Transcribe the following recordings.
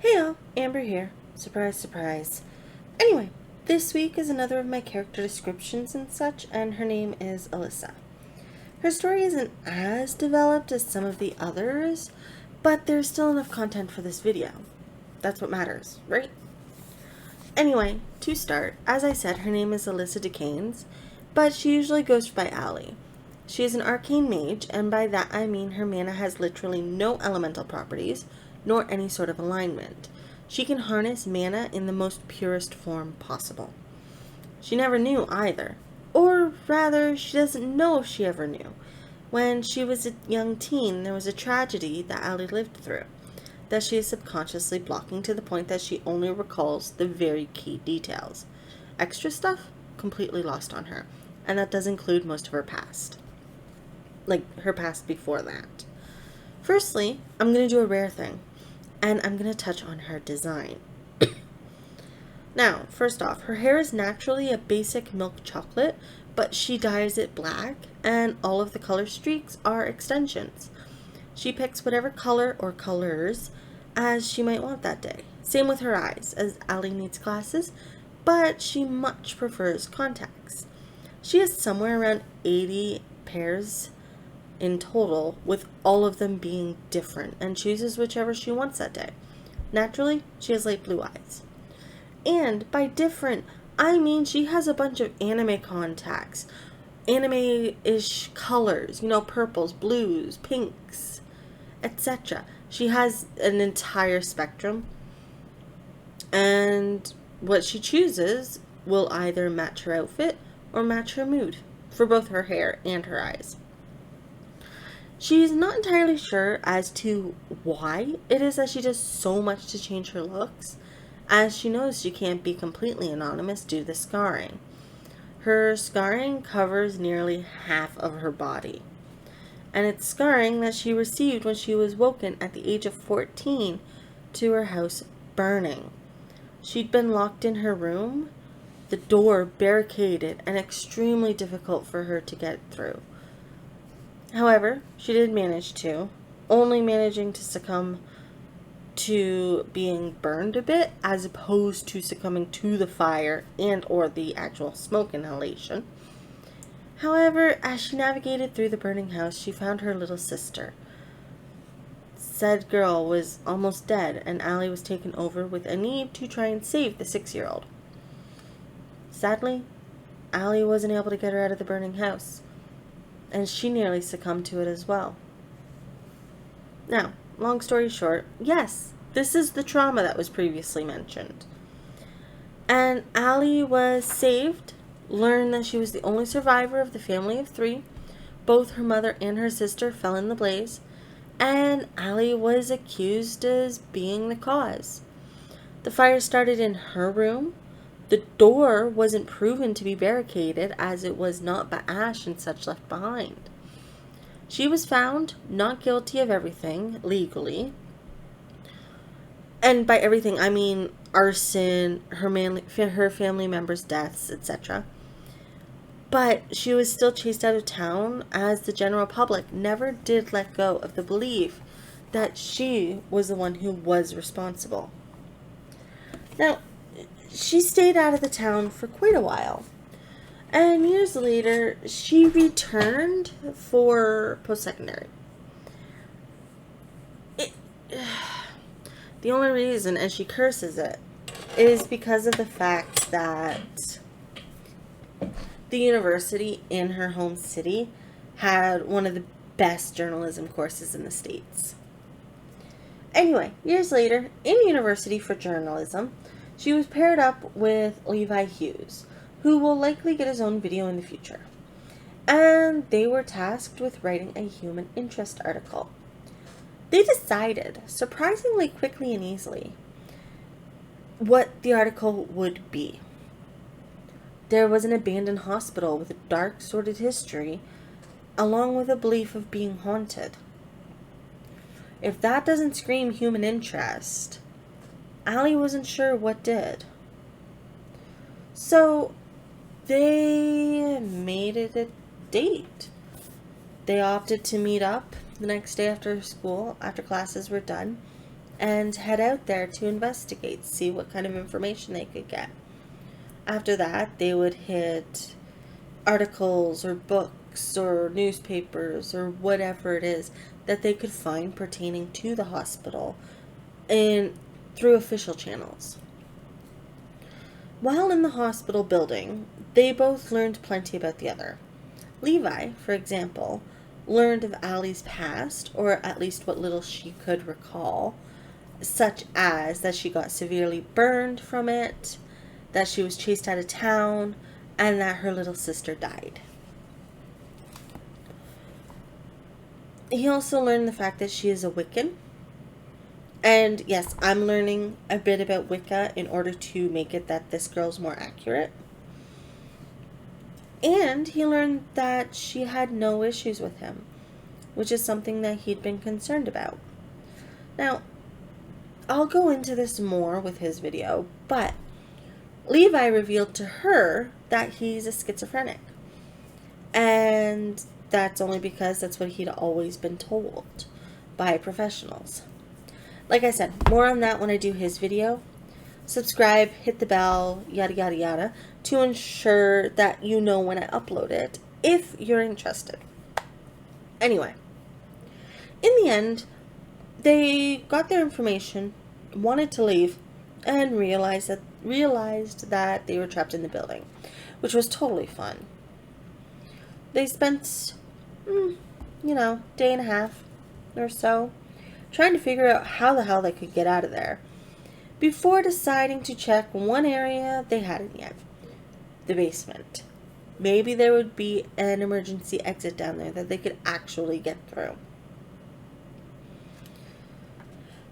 Heyo, Amber here. Surprise, surprise. Anyway, this week is another of my character descriptions and such, and her name is Alyssa. Her story isn't as developed as some of the others, but there's still enough content for this video. That's what matters, right? Anyway, to start, as I said, her name is Alyssa DeCanes, but she usually goes by Allie. She is an arcane mage, and by that I mean her mana has literally no elemental properties, nor any sort of alignment. She can harness mana in the most purest form possible. She never knew either. Or rather, she doesn't know if she ever knew. When she was a young teen, there was a tragedy that Allie lived through, that she is subconsciously blocking to the point that she only recalls the very key details. Extra stuff, completely lost on her. And that does include most of her past. Like, her past before that. Firstly, I'm going to do a rare thing. And I'm going to touch on her design. Now, first off, her hair is naturally a basic milk chocolate, but she dyes it black, and all of the color streaks are extensions. She picks whatever color or colors as she might want that day. Same with her eyes, as Allie needs glasses, but she much prefers contacts. She has somewhere around 80 pairs in total, with all of them being different, and chooses whichever she wants that day. Naturally, she has light blue eyes. And by different, I mean she has a bunch of anime contacts, anime-ish colors, purples, blues, pinks, etc. She has an entire spectrum, and what she chooses will either match her outfit or match her mood for both her hair and her eyes. She's not entirely sure as to why it is that she does so much to change her looks, as she knows she can't be completely anonymous due to the scarring. Her scarring covers nearly half of her body, and it's scarring that she received when she was woken at the age of 14 to her house burning. She'd been locked in her room, the door barricaded, and extremely difficult for her to get through. However, she did manage to, only managing to succumb to being burned a bit as opposed to succumbing to the fire and or the actual smoke inhalation. However, as she navigated through the burning house, she found her little sister. Said girl was almost dead, and Allie was taken over with a need to try and save the 6-year-old. Sadly, Allie wasn't able to get her out of the burning house, and she nearly succumbed to it as well. Now, long story short, yes, this is the trauma that was previously mentioned. And Allie was saved, learned that she was the only survivor of the family of 3. Both her mother and her sister fell in the blaze, and Allie was accused as being the cause. The fire started in her room. The door wasn't proven to be barricaded, as it was not by ash and such left behind. She was found not guilty of everything legally. And by everything, I mean arson, her family members' deaths, etc. But she was still chased out of town, as the general public never did let go of the belief that she was the one who was responsible. Now, she stayed out of the town for quite a while. And years later, she returned for post-secondary. The only reason, and she curses it, is because of the fact that the university in her home city had one of the best journalism courses in the States. Anyway, years later, in university for journalism, she was paired up with Levi Hughes, who will likely get his own video in the future. And they were tasked with writing a human interest article. They decided, surprisingly quickly and easily, what the article would be. There was an abandoned hospital with a dark, sordid history, along with a belief of being haunted. If that doesn't scream human interest, Allie wasn't sure what did. So they made it a date. They opted to meet up the next day after school, after classes were done, and head out there to investigate, see what kind of information they could get. After that, they would hit articles or books or newspapers or whatever it is that they could find pertaining to the hospital and through official channels. While in the hospital building, they both learned plenty about the other. Levi, for example, learned of Allie's past, or at least what little she could recall, such as that she got severely burned from it, that she was chased out of town, and that her little sister died. He also learned the fact that she is a Wiccan. And yes, I'm learning a bit about Wicca in order to make it that this girl's more accurate. And he learned that she had no issues with him, which is something that he'd been concerned about. Now, I'll go into this more with his video, but Levi revealed to her that he's a schizophrenic. And that's only because that's what he'd always been told by professionals. Like I said, more on that when I do his video. Subscribe, hit the bell, yada yada yada, to ensure that you know when I upload it, if you're interested. Anyway, in the end, they got their information, wanted to leave, and realized that they were trapped in the building, which was totally fun. They spent, day and a half or so trying to figure out how the hell they could get out of there before deciding to check one area they hadn't yet, the basement. Maybe there would be an emergency exit down there that they could actually get through.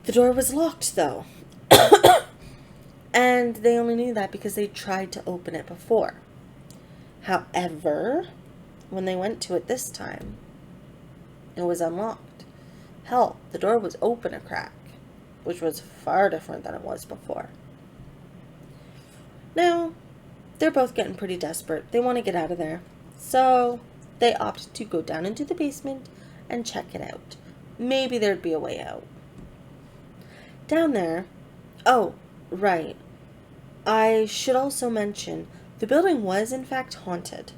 The door was locked, though. And they only knew that because they tried to open it before. However, when they went to it this time, it was unlocked. Hell, the door was open a crack, which was far different than it was before. Now, they're both getting pretty desperate. They want to get out of there. So, they opt to go down into the basement and check it out. Maybe there'd be a way out. Down there, oh, right. I should also mention, the building was in fact haunted.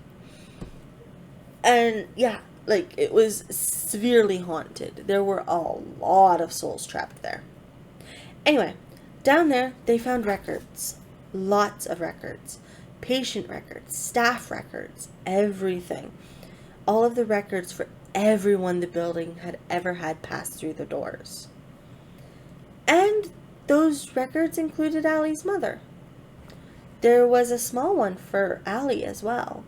And yeah, it was severely haunted. There were a lot of souls trapped there. Anyway, down there, they found records. Lots of records. Patient records, staff records, everything. All of the records for everyone the building had ever had pass through the doors. And those records included Allie's mother. There was a small one for Allie as well,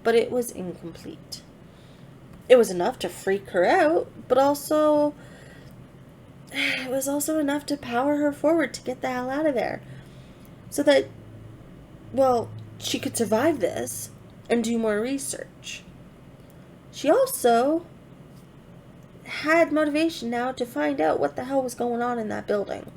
but it was incomplete. It was enough to freak her out, but it was also enough to power her forward to get the hell out of there. So that, she could survive this and do more research. She also had motivation now to find out what the hell was going on in that building.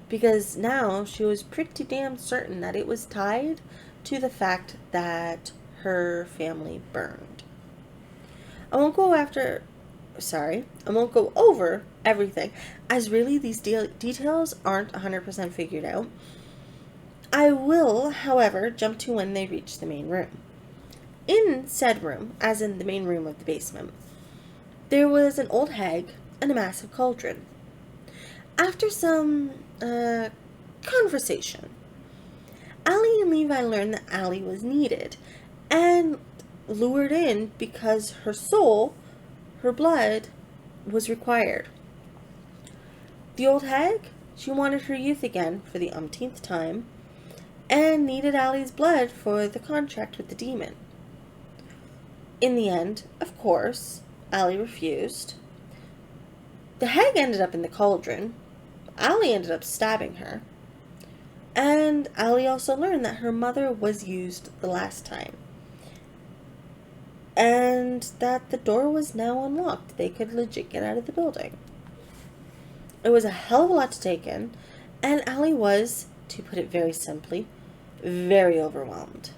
Because now she was pretty damn certain that it was tied to the fact that her family burned. I won't go over everything, as really these details aren't 100% figured out. I will, however, jump to when they reach the main room. In said room, as in the main room of the basement, there was an old hag and a massive cauldron. After some conversation, Allie and Levi learned that Allie was needed and lured in because her soul, her blood, was required. The old hag, she wanted her youth again for the umpteenth time and needed Allie's blood for the contract with the demon. In the end, of course, Allie refused. The hag ended up in the cauldron. Allie ended up stabbing her. And Allie also learned that her mother was used the last time. And that the door was now unlocked. They could legit get out of the building. It was a hell of a lot to take in, and Allie was, to put it very simply, very overwhelmed.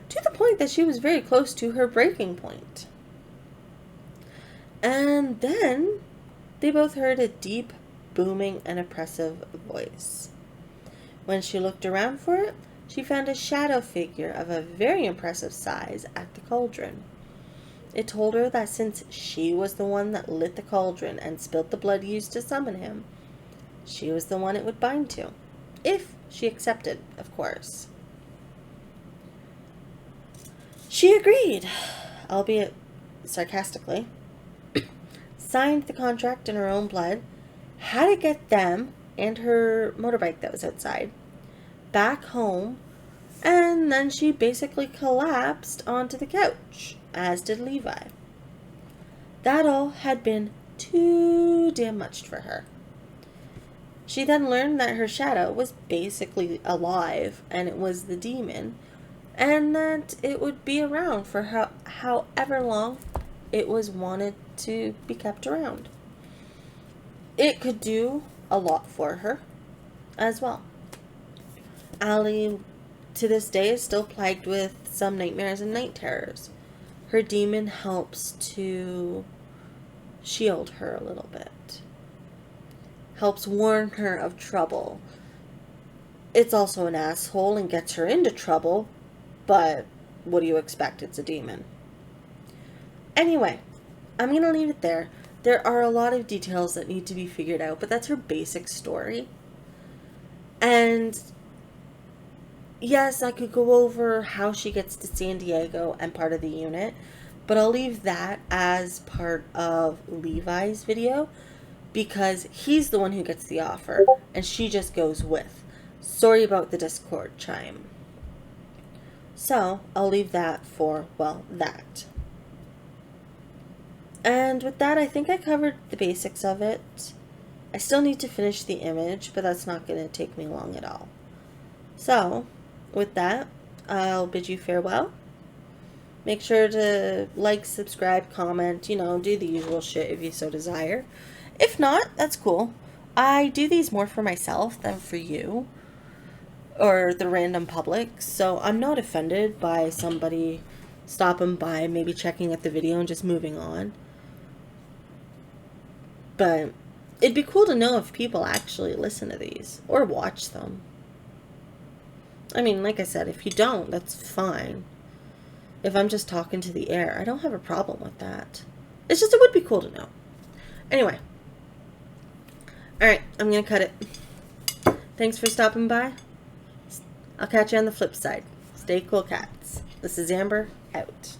To the point that she was very close to her breaking point. And then they both heard a deep, booming, and oppressive voice. When she looked around for it, she found a shadow figure of a very impressive size at the cauldron. It told her that since she was the one that lit the cauldron and spilled the blood used to summon him, she was the one it would bind to. If she accepted, of course. She agreed, albeit sarcastically, signed the contract in her own blood, had to get them and her motorbike that was outside back home, and then she basically collapsed onto the couch, as did Levi. That all had been too damn much for her. She then learned that her shadow was basically alive, and it was the demon, and that it would be around for however long it was wanted to be kept around. It could do a lot for her as well. Allie, to this day, is still plagued with some nightmares and night terrors. Her demon helps to shield her a little bit. Helps warn her of trouble. It's also an asshole and gets her into trouble, but what do you expect? It's a demon. Anyway, I'm going to leave it there. There are a lot of details that need to be figured out, but that's her basic story. And yes, I could go over how she gets to San Diego and part of the unit, but I'll leave that as part of Levi's video because he's the one who gets the offer and she just goes with. Sorry about the Discord chime. So, I'll leave that for, well, that. And with that, I think I covered the basics of it. I still need to finish the image, but that's not going to take me long at all. So, with that, I'll bid you farewell. Make sure to like, subscribe, comment, do the usual shit if you so desire. If not, that's cool. I do these more for myself than for you or the random public, so I'm not offended by somebody stopping by, maybe checking out the video and just moving on. But it'd be cool to know if people actually listen to these or watch them. I mean, like I said, if you don't, that's fine. If I'm just talking to the air, I don't have a problem with that. It's just, it would be cool to know. Anyway. Alright, I'm going to cut it. Thanks for stopping by. I'll catch you on the flip side. Stay cool, cats. This is Amber, out.